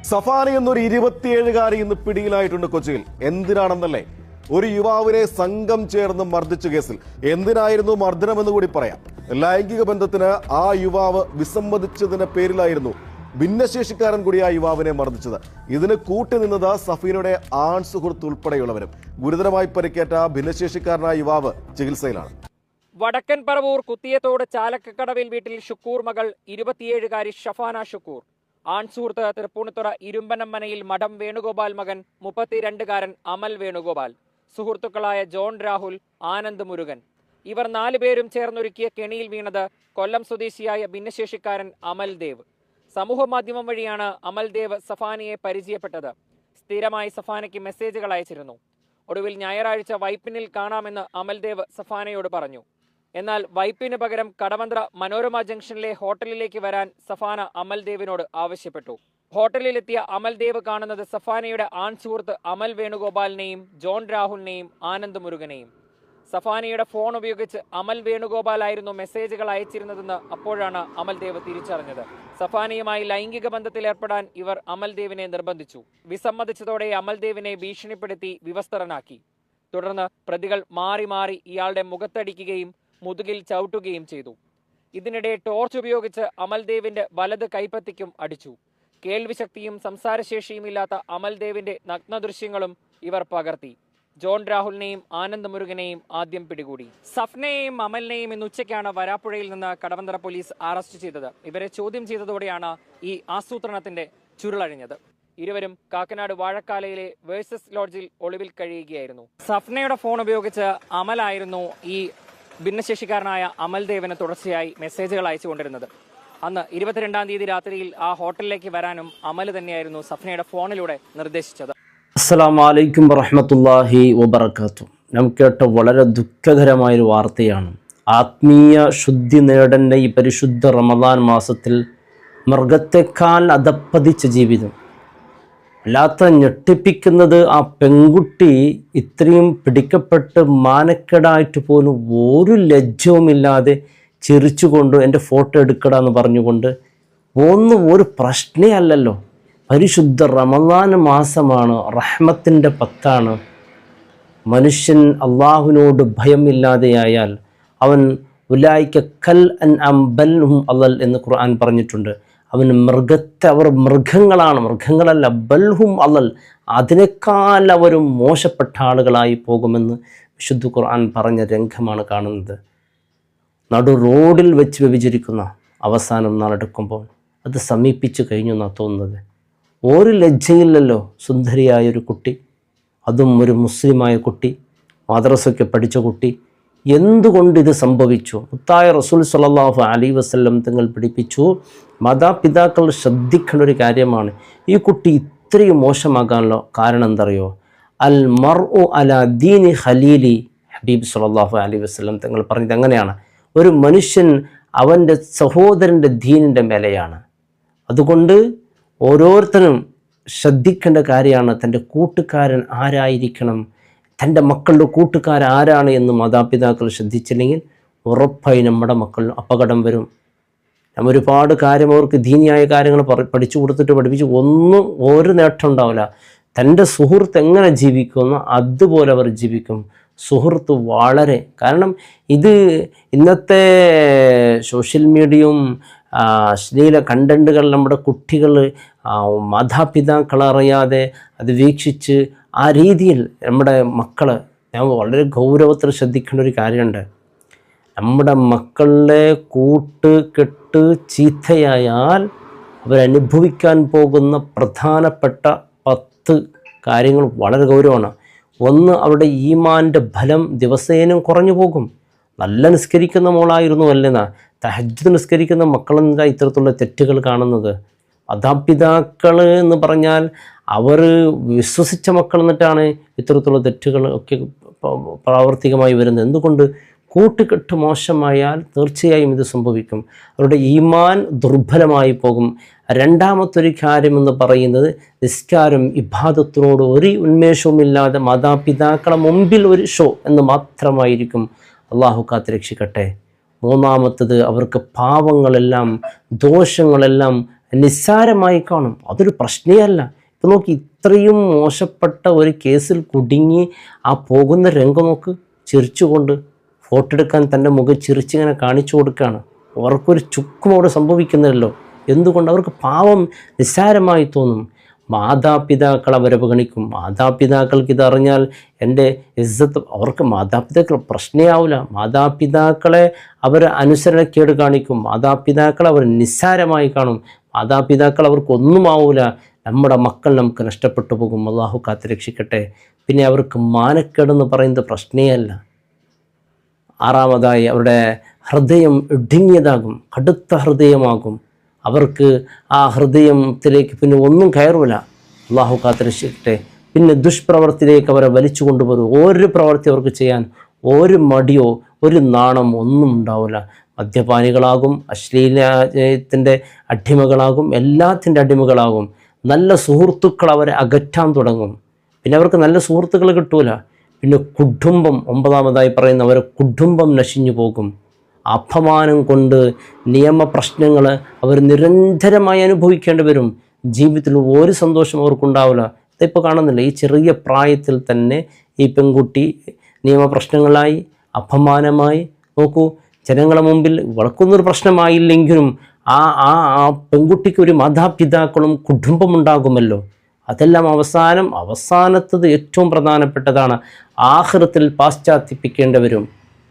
സഫാന എന്നൊരു 27-കാരി ഇന്ന് പിടിയിലായിട്ടുണ്ട് കൊച്ചിയിൽ. എന്തിനാണെന്നല്ലേ? ഒരു യുവാവിനെ സംഘം ചേർന്ന് മർദ്ദിച്ച കേസിൽ. എന്തിനായിരുന്നു മർദ്ദനമെന്ന് കൂടി പറയാം. ലൈംഗിക ബന്ധത്തിന് ആ യുവാവ് വിസമ്മതിച്ചതിന്റെ പേരിലായിരുന്നു ഭിന്നശേഷിക്കാരൻ കൂടി ആ യുവാവിനെ മർദ്ദിച്ചത്. ഇതിന് കൂട്ടുനിന്നത് സഫീനയുടെ ആൺ സുഹൃത്ത് ഉൾപ്പെടെയുള്ളവരും. ഗുരുതരമായി പരിക്കേറ്റ ഭിന്നശേഷിക്കാരനായ യുവാവ് ചികിത്സയിലാണ്. വടക്കൻ പറവൂർ കുത്തിയത്തോട് ചാലക്കക്കടവിൽ വീട്ടിൽ ഷുക്കൂർ മകൾ 27-കാരി ഷഫാന ഷുക്കൂർ, ആൺ സുഹൃത്ത് തൃപ്പൂണിത്തുറ ഇരുമ്പനമ്മനയിൽ മഠം വേണുഗോപാൽ മകൻ 32-കാരൻ അമൽ വേണുഗോപാൽ, സുഹൃത്തുക്കളായ ജോൺ രാഹുൽ, ആനന്ദ് മുരുകൻ. ഇവർ 4 പേരും ചേർന്നൊരുക്കിയ കെണിയിൽ വീണത് കൊല്ലം സ്വദേശിയായ ഭിന്നശേഷിക്കാരൻ അമൽ ദേവ്. സമൂഹ മാധ്യമം വഴിയാണ് അമൽ ദേവ് സഫാനയെ പരിചയപ്പെട്ടത്. സ്ഥിരമായി സഫാനയ്ക്ക് മെസ്സേജുകൾ അയച്ചിരുന്നു. ഒടുവിൽ ഞായറാഴ്ച വൈപ്പിനിൽ കാണാമെന്ന് അമൽ ദേവ് സഫാനയോട് പറഞ്ഞു. എന്നാൽ വൈപ്പിന് പകരം കടവന്ത്ര മനോരമ ജംഗ്ഷനിലെ ഹോട്ടലിലേക്ക് വരാൻ സഫാന അമൽ ദേവിനോട് ആവശ്യപ്പെട്ടു. ഹോട്ടലിലെത്തിയ അമൽ ദേവ് കാണുന്നത് സഫാനയുടെ ആൺ സുഹൃത്ത് അമൽ വേണുഗോപാലിനെയും ജോൺ രാഹുലിനെയും ആനന്ദ് മുരുകനെയും. സഫാനയുടെ ഫോൺ ഉപയോഗിച്ച് അമൽ വേണുഗോപാൽ ആയിരുന്നു മെസ്സേജുകൾ അയച്ചിരുന്നതെന്ന് അപ്പോഴാണ് അമൽ ദേവ് തിരിച്ചറിഞ്ഞത്. സഫാനയുമായി ലൈംഗിക ബന്ധത്തിൽ ഏർപ്പെടാൻ ഇവർ അമൽ ദേവിനെ നിർബന്ധിച്ചു. വിസമ്മതിച്ചതോടെ അമൽ ദേവിനെ ഭീഷണിപ്പെടുത്തി വിവസ്ത്രനാക്കി. തുടർന്ന് പ്രതികൾ മാറി മാറി ഇയാളുടെ മുഖത്തടിക്കുകയും മുതുകിൽ ചവിട്ടുകയും ചെയ്തു. ഇതിനിടെ ടോർച്ച് ഉപയോഗിച്ച് അമൽ ദേവിന്റെ വലത് കൈപ്പത്തിക്കും അടിച്ചു. കേൾവിശക്തിയും സംസാരശേഷിയും ഇല്ലാത്ത അമൽ ദേവിന്റെ നഗ്നദൃശ്യങ്ങളും ഇവർ പകർത്തി. ജോൺ രാഹുലിനെയും ആനന്ദ് മുരുകനെയും ആദ്യം പിടികൂടി. സഫ്നയെയും അമലിനെയും ഇന്ന് ഉച്ചയ്ക്കാണ് വരാപ്പുഴയിൽ നിന്ന് കടവന്ത്ര പോലീസ് അറസ്റ്റ് ചെയ്തത്. ഇവരെ ചോദ്യം ചെയ്തതോടെയാണ് ഈ ആസൂത്രണത്തിന്റെ ചുരുളഴിഞ്ഞത്. ഇരുവരും കാക്കനാട് വാഴക്കാലയിലെ വേഴ്സസ് ലോഡ്ജിൽ ഒളിവിൽ കഴിയുകയായിരുന്നു. സഫ്നയുടെ ഫോൺ ഉപയോഗിച്ച് അമലായിരുന്നു ഈ ഭിന്നശേഷിക്കാരനായ അമൽ ദേവിന് തുടർച്ചയായി മെസ്സേജുകൾ അയച്ചുകൊണ്ടിരുന്നത്. അന്ന് 22-ാം തീയതി രാത്രിയിൽ ആ ഹോട്ടലിലേക്ക് വരാനും അമൽ തന്നെയായിരുന്നു സഫ്നയുടെ ഫോണിലൂടെ നിർദ്ദേശിച്ചത്. അസ്സലാമു അലൈക്കും വറഹ്മത്തുള്ളാഹി വബറകാതുഹു. നാം കേട്ട വളരെ ദുഃഖകരമായൊരു വാർത്തയാണ്. ആത്മീയ ശുദ്ധി നേടേണ്ട ഈ പരിശുദ്ധ റമദാൻ മാസത്തിൽ മൃഗത്തെക്കാൾ അധപ്പതിച്ച ജീവിതം. വല്ലാത്ത ഞെട്ടിപ്പിക്കുന്നത്, ആ പെൺകുട്ടി ഇത്രയും പിടിക്കപ്പെട്ട് മാനക്കേടായിട്ട് പോലും ഒരു ലജ്ജവുമില്ലാതെ ചിരിച്ചുകൊണ്ട് എൻ്റെ ഫോട്ടോ എടുക്കടാന്ന് പറഞ്ഞുകൊണ്ട് ഒരു പ്രശ്നേ അല്ലല്ലോ. പരിശുദ്ധ റമദാൻ മാസമാണ്, റഹ്മത്തിൻ്റെ 10ആണ്. മനുഷ്യൻ അള്ളാഹുവിനോട് ഭയമില്ലാതെയായാൽ അവൻ ഉലായിക കൽ അൻഅം ബൽ ഹും അളൽ എന്ന് ഖുർആൻ പറഞ്ഞിട്ടുണ്ട്. അവൻ അവർ മൃഗങ്ങളാണ്, മൃഗങ്ങളല്ല, ബൽഹും അളൽ, അതിനേക്കാൾ അവരും മോശപ്പെട്ട ആളുകളായി പോകുമെന്ന് വിശുദ്ധ ഖുർആൻ പറഞ്ഞ രംഗമാണ് കാണുന്നത്. നടു റോഡിൽ വെച്ച് വ്യഭിചരിക്കുന്ന അവസാനം നാളെടുക്കുമ്പോൾ അത് സമീപിച്ചു കഴിഞ്ഞു എന്നാണ് തോന്നുന്നത്. ഒരു ലജ്ജയില്ലല്ലോ. സുന്ദരിയായൊരു കുട്ടി, അതും ഒരു മുസ്ലിമായ കുട്ടി, മദ്രസയ്ക്ക് പഠിച്ച കുട്ടി. എന്തുകൊണ്ട് ഇത് സംഭവിച്ചു? മുത്തായ റസൂൽ സ്വല്ലല്ലാഹു അലൈഹി വസല്ലം തങ്ങൾ പഠിപ്പിച്ചു, മാതാപിതാക്കൾ ശ്രദ്ധിക്കേണ്ട ഒരു കാര്യമാണ്. ഈ കുട്ടി ഇത്രയും മോശമാകാനുള്ള കാരണം എന്തറിയോ? അൽ മർഉ അലാ ദീനി ഖലീലി. ഹബീബ് സ്വല്ലല്ലാഹു അലൈഹി വസല്ലം തങ്ങൾ പറഞ്ഞത് അങ്ങനെയാണ്. ഒരു മനുഷ്യൻ അവൻ്റെ സഹോദരൻ്റെ ദീനിൻ്റെ മേലെയാണ്. അതുകൊണ്ട് ഓരോരുത്തരും ശ്രദ്ധിക്കേണ്ട കാര്യമാണ് തൻ്റെ കൂട്ടുകാരൻ ആരായിരിക്കണം, തൻ്റെ മക്കളുടെ കൂട്ടുകാരാരാണ് എന്ന് മാതാപിതാക്കൾ ശ്രദ്ധിച്ചില്ലെങ്കിൽ ഉറപ്പായി നമ്മുടെ മക്കൾ അപകടം വരും. നമ്മൾ ഒരുപാട് കാര്യം അവർക്ക് ദീനിയായ കാര്യങ്ങൾ പഠിച്ചു കൊടുത്തിട്ട് പഠിപ്പിച്ച് ഒരു നേട്ടം ഉണ്ടാവില്ല. തൻ്റെ സുഹൃത്ത് എങ്ങനെ ജീവിക്കുമെന്നോ അതുപോലെ അവർ ജീവിക്കും. സുഹൃത്ത് വളരെ, കാരണം ഇത് ഇന്നത്തെ സോഷ്യൽ മീഡിയയും അശ്ലീല കണ്ടൻറ്റുകൾ നമ്മുടെ കുട്ടികൾ മാതാപിതാക്കളറിയാതെ അത് വീക്ഷിച്ച് ആ രീതിയിൽ നമ്മുടെ മക്കൾ, ഞാൻ വളരെ ഗൗരവത്തിൽ ശ്രദ്ധിക്കേണ്ട ഒരു കാര്യമുണ്ട്. നമ്മുടെ മക്കളുടെ കൂട്ടുകെട്ട് ചീത്തയായാൽ അവരനുഭവിക്കാൻ പോകുന്ന പ്രധാനപ്പെട്ട 10 കാര്യങ്ങൾ വളരെ ഗൗരവമാണ്. ഒന്ന്, അവരുടെ ഈമാൻ്റെ ഫലം ദിവസേനം കുറഞ്ഞു പോകും. നല്ല നിസ്കരിക്കുന്ന മോളായിരുന്നു അല്ലെന്നാ, തഹജ്ജുദ് നിസ്കരിക്കുന്ന മക്കളെന്താ ഇത്തരത്തിലുള്ള തെറ്റുകൾ കാണുന്നത്? മാതാപിതാക്കൾ എന്ന് പറഞ്ഞാൽ അവർ വിശ്വസിച്ച മക്കൾ എന്നിട്ടാണ് ഇത്തരത്തിലുള്ള തെറ്റുകൾ ഒക്കെ പ്രാവർത്തികമായി വരുന്നത്. എന്തുകൊണ്ട്? കൂട്ടുകെട്ട് മോശമായാൽ തീർച്ചയായും ഇത് സംഭവിക്കും. അവരുടെ ഈമാൻ ദുർബലമായി പോകും. രണ്ടാമത്തൊരു കാര്യമെന്ന് പറയുന്നത്, നിസ്കാരം ഇബാദത്തിനോട് ഒരു ഉന്മേഷവുമില്ലാതെ മാതാപിതാക്കളെ മുമ്പിൽ ഒരു ഷോ എന്ന് മാത്രമായിരിക്കും. അള്ളാഹു കാത്ത് രക്ഷിക്കട്ടെ. മൂന്നാമത്തത്, അവർക്ക് പാവങ്ങളെല്ലാം ദോഷങ്ങളെല്ലാം നിസ്സാരമായി കാണും. അതൊരു പ്രശ്നമല്ല. ഇപ്പം നോക്കി, ഇത്രയും മോശപ്പെട്ട ഒരു കേസിൽ കുടുങ്ങി ആ പോകുന്ന രംഗം നോക്ക്. ചിരിച്ചുകൊണ്ട് ഫോട്ടോ എടുക്കാൻ തൻ്റെ മുഖം ചിരിച്ചിങ്ങനെ കാണിച്ചു കൊടുക്കുകയാണ്. അവർക്കൊരു ചുക്കും അവിടെ സംഭവിക്കുന്നില്ലല്ലോ. എന്തുകൊണ്ട്? അവർക്ക് പാവം നിസ്സാരമായി തോന്നും. മാതാപിതാക്കൾ അവരെ അവഗണിക്കും. മാതാപിതാക്കൾക്ക് ഇതറിഞ്ഞാൽ എൻ്റെ ഇസ്സത്ത്, അവർക്ക് മാതാപിതാക്കൾ പ്രശ്നമാവില്ല. മാതാപിതാക്കളെ അവർ അനുസരണക്കേട് കാണിക്കും. മാതാപിതാക്കളെ അവർ നിസ്സാരമായി കാണും. മാതാപിതാക്കൾ അവർക്കൊന്നും ആവില്ല. നമ്മുടെ മക്കൾ നമുക്ക് നഷ്ടപ്പെട്ടു പോകും. അള്ളാഹു കാത്തുരക്ഷിക്കട്ടെ. പിന്നെ അവർക്ക് മാനക്കേടെന്ന് പറയുന്നത് പ്രശ്നമല്ല. ആറാമതായി, അവരുടെ ഹൃദയം ഇടുങ്ങിയതാകും, കടുത്ത ഹൃദയമാകും. അവർക്ക് ആ ഹൃദയത്തിലേക്ക് പിന്നെ ഒന്നും കയറില്ല. അള്ളാഹു കാത്തുരക്ഷിക്കട്ടെ. പിന്നെ ദുഷ്പ്രവർത്തിയിലേക്ക് അവരെ വലിച്ചു കൊണ്ടുവരും. ഒരു പ്രവൃത്തി അവർക്ക് ചെയ്യാൻ ഒരു മടിയോ ഒരു നാണം ഒന്നും ഉണ്ടാവില്ല. മദ്യപാനികളാകും, അശ്ലീലത്തിൻ്റെ അടിമകളാകും, എല്ലാത്തിൻ്റെ അടിമകളാകും. നല്ല സുഹൃത്തുക്കൾ അവരെ അകറ്റാൻ തുടങ്ങും. പിന്നെ അവർക്ക് നല്ല സുഹൃത്തുക്കൾ കിട്ടൂല. പിന്നെ കുടുംബം, ഒമ്പതാമതായി പറയുന്ന അവരെ കുടുംബം നശിഞ്ഞു പോകും. അപമാനം കൊണ്ട് നിയമപ്രശ്നങ്ങൾ അവർ നിരന്തരമായി അനുഭവിക്കേണ്ടി വരും. ജീവിതത്തിൽ ഒരു സന്തോഷം അവർക്കുണ്ടാവില്ല. ഇതിപ്പോൾ കാണുന്നില്ല, ഈ ചെറിയ പ്രായത്തിൽ തന്നെ ഈ പെൺകുട്ടി നിയമപ്രശ്നങ്ങളായി, അപമാനമായി. നോക്കൂ, ജനങ്ങളുടെ മുമ്പിൽ വളർക്കുന്നൊരു പ്രശ്നമായില്ലെങ്കിലും ആ ആ ആ പെൺകുട്ടിക്ക് ഒരു മാതാപിതാക്കളും കുടുംബമുണ്ടാകുമല്ലോ. അതെല്ലാം അവസാനത്തത് ഏറ്റവും പ്രധാനപ്പെട്ടതാണ്. ആഖിറത്തിൽ പാശ്ചാത്യ വരും.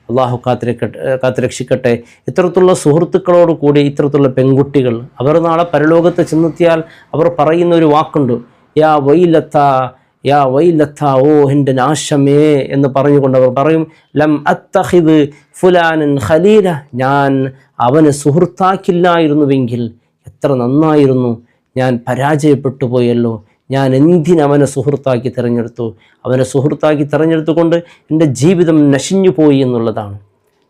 അള്ളാഹു കാത്തുരക്ഷിക്കട്ടെ. ഇത്തരത്തിലുള്ള സുഹൃത്തുക്കളോട് കൂടി ഇത്തരത്തിലുള്ള പെൺകുട്ടികൾ അവർ നാളെ പരലോകത്ത് ചെന്നെത്തിയാൽ അവർ പറയുന്ന ഒരു വാക്കുണ്ട്, യാ വൈലത്ത, യാ വൈലത്ത, ഓ എൻ്റെ നാശമേ എന്ന് പറഞ്ഞുകൊണ്ട് അവർ പറയും, ലം അത്തഖിദ് ഫുലാനൻ ഖലീല, ഞാൻ അവനെ സുഹൃത്താക്കില്ലായിരുന്നുവെങ്കിൽ എത്ര നന്നായിരുന്നു, ഞാൻ പരാജയപ്പെട്ടു പോയല്ലോ, ഞാൻ എന്തിനവനെ സുഹൃത്താക്കി തിരഞ്ഞെടുത്തു, അവനെ സുഹൃത്താക്കി തിരഞ്ഞെടുത്തുകൊണ്ട് എൻ്റെ ജീവിതം നശിഞ്ഞു പോയി എന്നുള്ളതാണ്.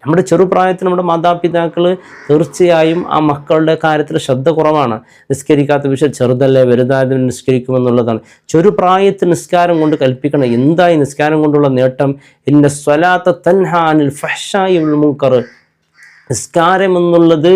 നമ്മുടെ ചെറുപ്രായത്തിൽ നമ്മുടെ മാതാപിതാക്കൾ തീർച്ചയായും ആ മക്കളുടെ കാര്യത്തിൽ ശ്രദ്ധ കുറവാണ്. നിസ്കരിക്കാത്ത വിഷയം ചെറുതല്ലേ, വലുതായത് നിസ്കരിക്കുമെന്നുള്ളതാണ്. ചെറുപ്രായത്തിൽ നിസ്കാരം കൊണ്ട് കൽപ്പിക്കണം. എന്തായി നിസ്കാരം കൊണ്ടുള്ള നേട്ടം? ഇന്ന സ്വലാത്ത തൻഹാ അനിൽ ഫഹ്ശാഇ വൽ മുൻകർ. നിസ്കാരം എന്നുള്ളത്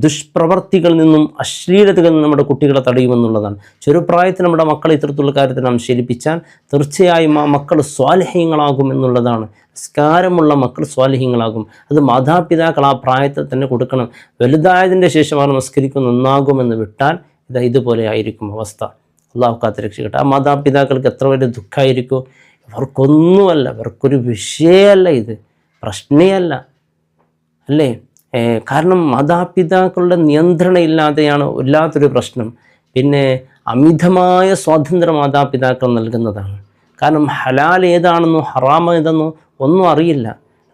ദുഷ്പ്രവർത്തികളിൽ നിന്നും അശ്ലീലതകളിൽ നിന്നും നമ്മുടെ കുട്ടികളെ തടയുമെന്നുള്ളതാണ്. ചെറുപ്രായത്തിൽ നമ്മുടെ മക്കളെ ഇത്തരത്തിലുള്ള കാര്യത്തിൽ നാം ശീലിപ്പിച്ചാൽ തീർച്ചയായും ആ മക്കൾ സ്വാലിഹ്യങ്ങളാകും എന്നുള്ളതാണ്. നിസ്കാരമുള്ള മക്കൾ സ്വാലിഹ്യങ്ങളാകും. അത് മാതാപിതാക്കൾ ആ പ്രായത്തിൽ തന്നെ കൊടുക്കണം. വലുതായതിൻ്റെ ശേഷം അവർ നിസ്കരിക്കും നന്നാകുമെന്ന് വിട്ടാൽ ഇതുപോലെ ആയിരിക്കും അവസ്ഥ. അള്ളാഹു കാത്തുരക്ഷിക്കട്ടെ. ആ മാതാപിതാക്കൾക്ക് എത്ര വലിയ ദുഃഖമായിരിക്കും. ഇവർക്കൊന്നുമല്ല, ഇവർക്കൊരു വിഷയമല്ല, ഇത് പ്രശ്നമല്ല അല്ലേ. കാരണം മാതാപിതാക്കളുടെ നിയന്ത്രണം ഇല്ലാതെയാണ് വല്ലാത്തൊരു പ്രശ്നം. പിന്നെ അമിതമായ സ്വാതന്ത്ര്യം മാതാപിതാക്കൾ നൽകുന്നതാണ്. കാരണം ഹലാൽ ഏതാണെന്നോ ഹറാം ഏതെന്നോ ഒന്നും അറിയില്ല.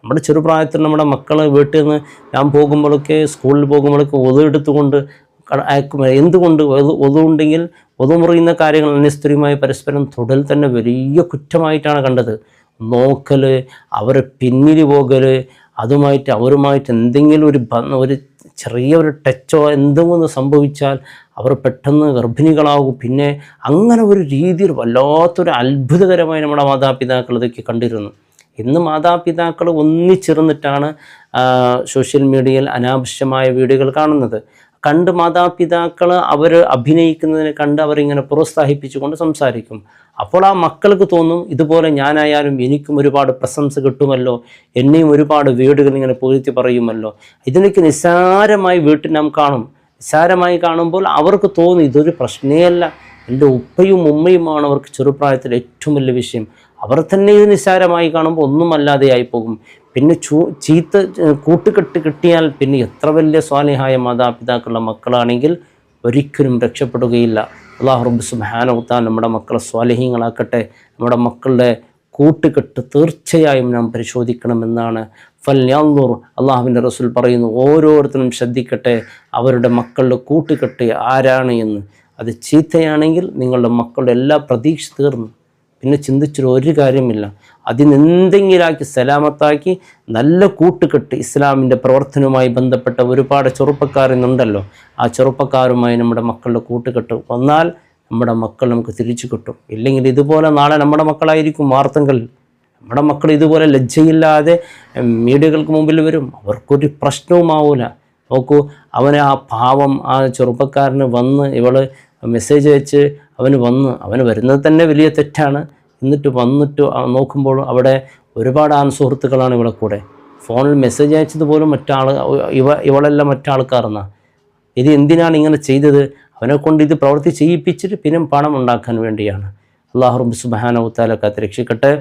നമ്മുടെ ചെറുപ്രായത്തിൽ നമ്മുടെ മക്കൾ വീട്ടിൽ നിന്ന് ഞാൻ പോകുമ്പോഴൊക്കെ, സ്കൂളിൽ പോകുമ്പോഴൊക്കെ ഒതു എടുത്തുകൊണ്ട് അയക്കും. എന്തുകൊണ്ട്? ഒതുണ്ടെങ്കിൽ ഒതു മുറിയുന്ന കാര്യങ്ങൾ അന്യസ്ത്രീയുമായി പരസ്പരം തൊടൽ തന്നെ വലിയ കുറ്റമായിട്ടാണ് കണ്ടത്. നോക്കൽ, അവരെ പിന്നിൽ പോകൽ, അതുമായിട്ട് അവരുമായിട്ട് എന്തെങ്കിലും ഒരു ചെറിയൊരു ടച്ചോ എന്തെങ്കിലും സംഭവിച്ചാൽ അവർ പെട്ടെന്ന് ഗർഭിണികളാകും. പിന്നെ അങ്ങനെ ഒരു രീതിയിൽ വല്ലാത്തൊരു അത്ഭുതകരമായി നമ്മുടെ മാതാപിതാക്കൾ ഇതൊക്കെ കണ്ടിരുന്നു. ഇന്ന് മാതാപിതാക്കൾ ഒന്നിച്ചിരുന്നിട്ടാണ് സോഷ്യൽ മീഡിയയിൽ അനാവശ്യമായ വീഡിയോകൾ കാണുന്നത്. കണ്ട് മാതാപിതാക്കൾ അവർ അഭിനയിക്കുന്നതിനെ കണ്ട് അവരിങ്ങനെ പ്രോത്സാഹിപ്പിച്ചുകൊണ്ട് സംസാരിക്കും. അപ്പോൾ ആ മക്കൾക്ക് തോന്നും, ഇതുപോലെ ഞാനായാലും എനിക്കും ഒരുപാട് പ്രശംസ കിട്ടുമല്ലോ, എന്നെയും ഒരുപാട് വീടുകൾ ഇങ്ങനെ പുകഴ്ത്തി പറയുമല്ലോ. ഇതിനൊക്കെ നിസ്സാരമായി വീട്ടിൽ നാം കാണും. നിസ്സാരമായി കാണുമ്പോൾ അവർക്ക് തോന്നും ഇതൊരു പ്രശ്നമല്ല, എൻ്റെ ഉപ്പയും ഉമ്മയുമാണ് അവർക്ക് ചെറുപ്രായത്തിൽ ഏറ്റവും വലിയ വിഷയം. അവർ തന്നെ ഇത് നിസ്സാരമായി കാണുമ്പോൾ ഒന്നുമല്ലാതെയായി പോകും. പിന്നെ ചീത്ത കൂട്ടുകെട്ട് കിട്ടിയാൽ പിന്നെ എത്ര വലിയ സ്വാലിഹായ മാതാപിതാക്കളുടെ മക്കളാണെങ്കിൽ ഒരിക്കലും രക്ഷപ്പെടുകയില്ല. അല്ലാഹു റബ്ബ് സുബ്ഹാനഹു വ തആല നമ്മുടെ മക്കളെ സ്വാലിഹീങ്ങളാക്കട്ടെ. നമ്മുടെ മക്കളുടെ കൂട്ടുകെട്ട് തീർച്ചയായും നാം പരിശോധിക്കണമെന്നാണ്. ഫൽയൻദുർ, അള്ളാഹുവിൻ്റെ റസൂൽ പറയുന്നു, ഓരോരുത്തരും ശ്രദ്ധിക്കട്ടെ അവരുടെ മക്കളുടെ കൂട്ടുകെട്ട് ആരാണ് എന്ന്. അത് ചീത്തയാണെങ്കിൽ നിങ്ങളുടെ മക്കളുടെ എല്ലാ പ്രതീക്ഷ തീർന്നു. പിന്നെ ചിന്തിച്ചൊരു ഒരു കാര്യമില്ല. അതിനെന്തെങ്കിലാക്കി സലാമത്താക്കി നല്ല കൂട്ടുകെട്ട്, ഇസ്ലാമിൻ്റെ പ്രവർത്തനവുമായി ബന്ധപ്പെട്ട ഒരുപാട് ചെറുപ്പക്കാരെന്നുണ്ടല്ലോ, ആ ചെറുപ്പക്കാരുമായി നമ്മുടെ മക്കളുടെ കൂട്ടുകെട്ട് വന്നാൽ നമ്മുടെ മക്കൾ നമുക്ക് തിരിച്ചു കിട്ടും. ഇല്ലെങ്കിൽ ഇതുപോലെ നാളെ നമ്മുടെ മക്കളായിരിക്കും വാർത്തകൾ. നമ്മുടെ മക്കൾ ഇതുപോലെ ലജ്ജയില്ലാതെ മീഡിയകൾക്ക് മുമ്പിൽ വരും. അവർക്കൊരു പ്രശ്നവുമാവില്ല. നോക്കൂ, അവന് ആ പാവം ആ ചെറുപ്പക്കാരന് വന്ന് ഇവൾ മെസ്സേജ് അയച്ച് അവന് വരുന്നത് തന്നെ വലിയ തെറ്റാണ്. എന്നിട്ട് വന്നിട്ട് നോക്കുമ്പോൾ അവിടെ ഒരുപാട് സുഹൃത്തുക്കളാണ് ഇവിടെ കൂടെ. ഫോണിൽ മെസ്സേജ് അയച്ചത് പോലും ഇവളെല്ലാം മറ്റാൾക്കാരെന്നാണ്. ഇത് എന്തിനാണ് ഇങ്ങനെ ചെയ്തത്? അവനെ കൊണ്ട് ഇത് പ്രവൃത്തി ചെയ്യിപ്പിച്ചിട്ട് പിന്നെ പണം ഉണ്ടാക്കാൻ വേണ്ടിയാണ്. അല്ലാഹു റബ്ബ് സുബ്ഹാനഹു വ തആല കാത്ത് രക്ഷിക്കട്ടെ.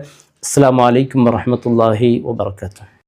അസ്സലാമു അലൈക്കും വറഹ്മത്തുള്ളാഹി വബറകാതുഹു.